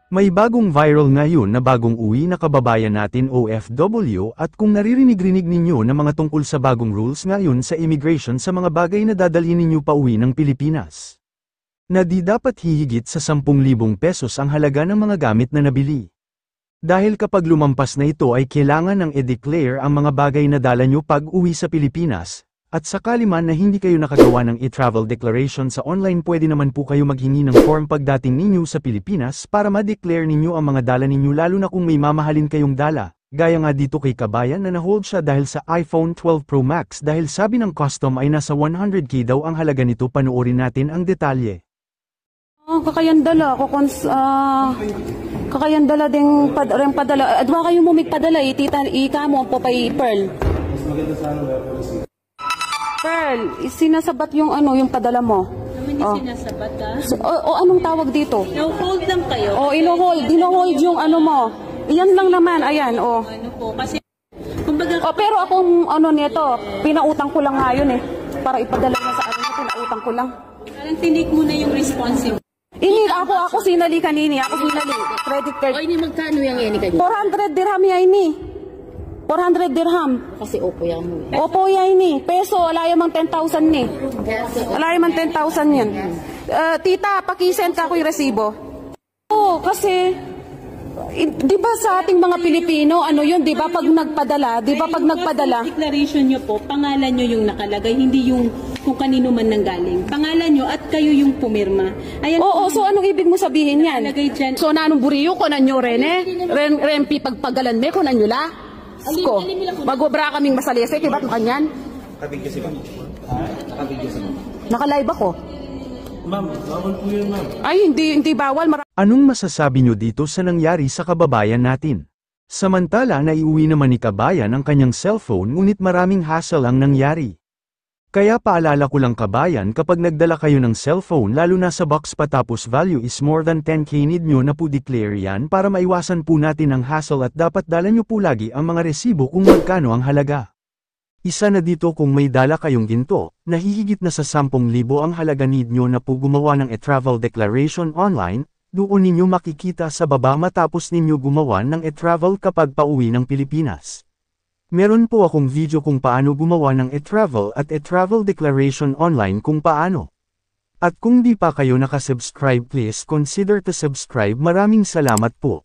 May bagong viral ngayon na bagong uwi na kababayan natin OFW at kung naririnig-rinig ninyo na mga tungkol sa bagong rules ngayon sa immigration sa mga bagay na dadalhin ninyo pa uwi ng Pilipinas. Na di dapat hihigit sa 10,000 pesos ang halaga ng mga gamit na nabili. Dahil kapag lumampas na ito ay kailangan ng i-declare ang mga bagay na dala nyo pag uwi sa Pilipinas. At sakali man na hindi kayo nakagawa ng e-travel declaration sa online, pwede naman po kayo maghingi ng form pagdating ninyo sa Pilipinas para ma-declare ninyo ang mga dala ninyo, lalo na kung may mamahalin kayong dala. Gaya nga dito kay kabayan na na-hold siya dahil sa iPhone 12 Pro Max dahil sabi ng custom ay nasa 100k daw ang halaga nito. Panoorin natin ang detalye. Kakayandala ako kakayandala ding padala. Adwa kayo mo migpadala tita ika mo po pay Pearl. Pearl, sinasabat yung yung padala mo. Naman sinasabat ka? Anong tawag dito? No-hold lang kayo. Ino-hold yung mo. Iyan lang naman, ayan, Ano po, kasi, kumbaga, pero akong nito, pinautang ko lang ngayon para ipadala na sa pinautang ko lang. parang tinik mo na yung responsive. Ako sinali kanini, credit card. O, ini magkano yung yan kanina? 400 dirham yan ini. 400 dirham. Kasi opo yan mo. Opo yan ni. Peso, wala yung 10,000 ni. Wala yung 10,000 yan. Tita, pakisend ka ko yung resibo. Oo, kasi, di ba sa ating mga Pilipino, di ba pag nagpadala, Declaration nyo po, pangalan nyo yung nakalagay, hindi yung kung kanino man nanggaling. Pangalan nyo at kayo yung pumirma. Ayan. Oo, so anong ibig mo sabihin yan? Nakalagay dyan. So nanong buriyo ko na nyo rempi pagpagalan me ko na nyo la? Ko, magobra kaming masalese, kibat mo kanyan? Nakabidyo si ma'am. Nakabidyo si ma'am. Naka-live ako. Ma'am, bawal po yun ma'am. Ay, hindi bawal. Anong masasabi nyo dito sa nangyari sa kababayan natin? Samantala naiuwi naman ni kabayan ang kanyang cellphone, ngunit maraming hassle ang nangyari. Kaya paalala ko lang kabayan, kapag nagdala kayo ng cellphone lalo na sa box pa tapos value is more than 10k, need nyo na po declare yan para maiwasan po natin ang hassle, at dapat dala nyo po lagi ang mga resibo kung magkano ang halaga. Isa na dito, kung may dala kayong ginto, na hihigit na sa 10,000 ang halaga, need nyo na po gumawa ng e-travel declaration online, doon ninyo makikita sa baba matapos ninyo gumawa ng e-travel kapag pauwi ng Pilipinas. Meron po akong video kung paano gumawa ng e-travel at e-travel declaration online kung paano. At kung di pa kayo nakasubscribe, please consider to subscribe. Maraming salamat po.